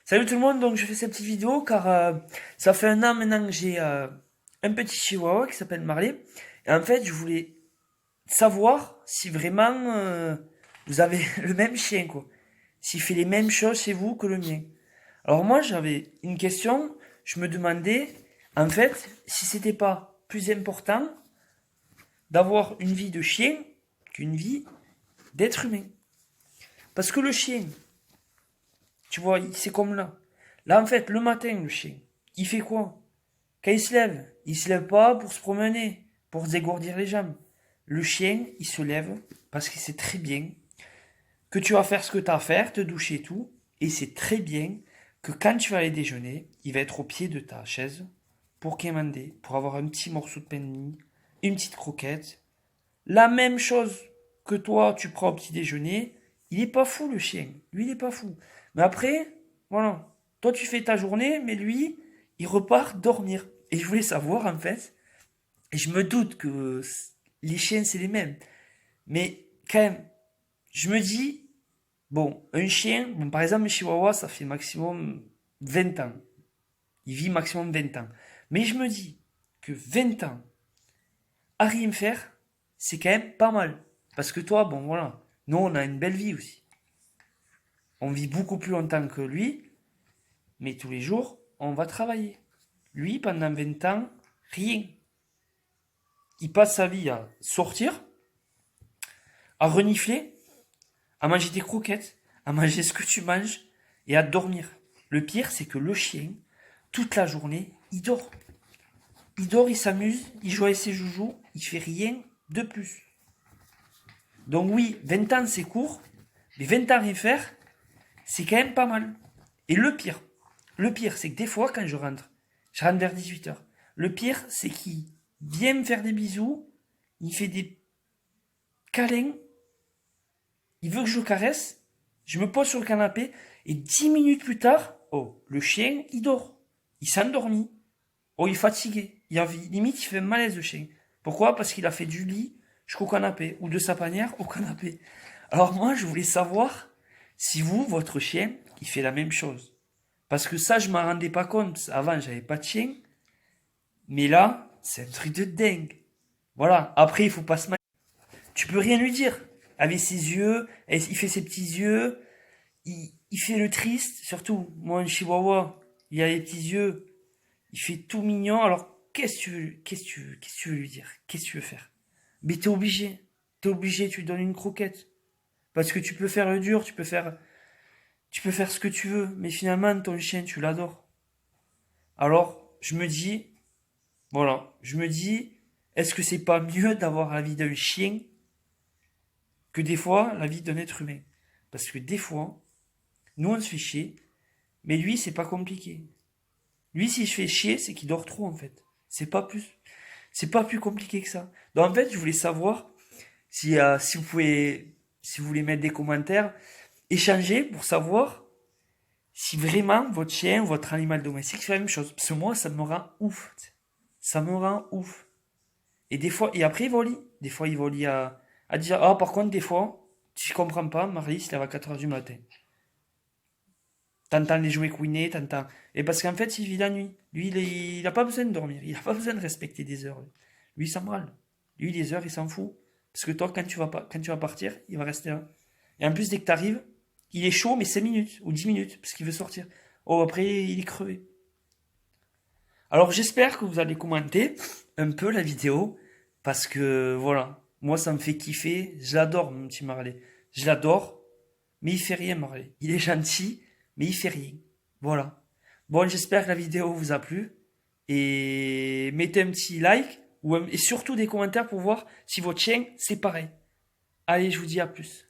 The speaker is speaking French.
Salut tout le monde, donc je fais cette petite vidéo car ça fait un an maintenant que j'ai un petit chihuahua qui s'appelle Marley. Et en fait, je voulais savoir si vraiment vous avez le même chien, quoi. S'il fait les mêmes choses chez vous que le mien. Alors moi, j'avais une question, je me demandais, en fait, si c'était pas plus important d'avoir une vie de chien qu'une vie d'être humain. Parce que le chien, tu vois, c'est comme là. Là, en fait, le matin, le chien, il fait quoi? Quand il se lève pas pour se promener, pour se dégourdir les jambes. Le chien, il se lève parce qu'il sait très bien que tu vas faire ce que tu as à faire, te doucher et tout. Et c'est très bien que quand tu vas aller déjeuner, il va être au pied de ta chaise pour quémander, pour avoir un petit morceau de pain de mie, une petite croquette. La même chose que toi, tu prends au petit déjeuner. Il est pas fou, le chien. Lui, il est pas fou. Mais après, voilà. Toi, tu fais ta journée, mais lui, il repart dormir. Et je voulais savoir, en fait, et je me doute que les chiens, c'est les mêmes. Mais quand même, je me dis, bon, un chien, bon, par exemple, un chihuahua, ça fait maximum 20 ans. Il vit maximum 20 ans. Mais je me dis que 20 ans, à rien faire, c'est quand même pas mal. Parce que toi, bon, voilà, nous, on a une belle vie aussi. On vit beaucoup plus longtemps que lui, mais tous les jours, on va travailler. Lui, pendant 20 ans, rien. Il passe sa vie à sortir, à renifler, à manger des croquettes, à manger ce que tu manges et à dormir. Le pire, c'est que le chien, toute la journée, il dort. Il dort, il s'amuse, il joue avec ses joujoux, il fait rien de plus. Donc oui, 20 ans c'est court, mais 20 ans rien faire, c'est quand même pas mal. Et le pire, c'est que des fois quand je rentre vers 18 h. Le pire, c'est qu'il vient me faire des bisous, il fait des câlins, il veut que je le caresse, je me pose sur le canapé, et 10 minutes plus tard, oh, le chien, il dort. Il s'est endormi. Oh, il est fatigué. Limite, il fait un malaise, le chien. Pourquoi? Parce qu'il a fait du lit jusqu'au canapé, ou de sa panière au canapé. Alors moi, je voulais savoir si vous, votre chien, il fait la même chose. Parce que ça, je m'en rendais pas compte. Avant, j'avais pas de chien. Mais là, c'est un truc de dingue. Voilà. Après, il faut pas se mal. Tu peux rien lui dire. Avec ses yeux, il fait ses petits yeux, il fait le triste, surtout. Moi, un chihuahua, il a les petits yeux, il fait tout mignon. Alors, qu'est-ce que tu veux lui dire? Qu'est-ce que tu veux faire? Mais t'es obligé. T'es obligé, tu lui donnes une croquette. Parce que tu peux faire le dur, tu peux faire ce que tu veux. Mais finalement, ton chien, tu l'adores. Alors, je me dis, voilà, je me dis, est-ce que c'est pas mieux d'avoir la vie d'un chien que des fois la vie d'un être humain? Parce que des fois, nous on se fait chier, mais lui c'est pas compliqué. Lui s'il se fait chier, c'est qu'il dort trop en fait. C'est pas plus compliqué que ça. Donc en fait, je voulais savoir si vous voulez mettre des commentaires, échanger pour savoir si vraiment votre chien, votre animal domestique fait la même chose. Parce que moi, ça me rend ouf. Ça me rend ouf. Et des fois, et après, il va au lit. Des fois, il va au lit à dire, ah, par contre, des fois, si je comprends pas, Marie se lève à 4 h du matin. T'entends les jouets couiner, t'entends. Et parce qu'en fait, il vit la nuit. Lui, il a pas besoin de dormir. Il a pas besoin de respecter des heures. Lui, il s'en branle. Lui, les heures, il s'en fout. Parce que toi, quand tu vas partir, il va rester là. Et en plus, dès que t'arrives, il est chaud, mais 5 minutes ou 10 minutes, parce qu'il veut sortir. Oh, après, il est crevé. Alors, j'espère que vous allez commenter un peu la vidéo, parce que, voilà, moi, ça me fait kiffer. Je l'adore, mon petit Marley. Je l'adore, mais il fait rien, Marley. Il est gentil, mais il fait rien. Voilà. Bon, j'espère que la vidéo vous a plu. Et mettez un petit like et surtout des commentaires pour voir si votre chien c'est pareil. Allez, je vous dis à plus.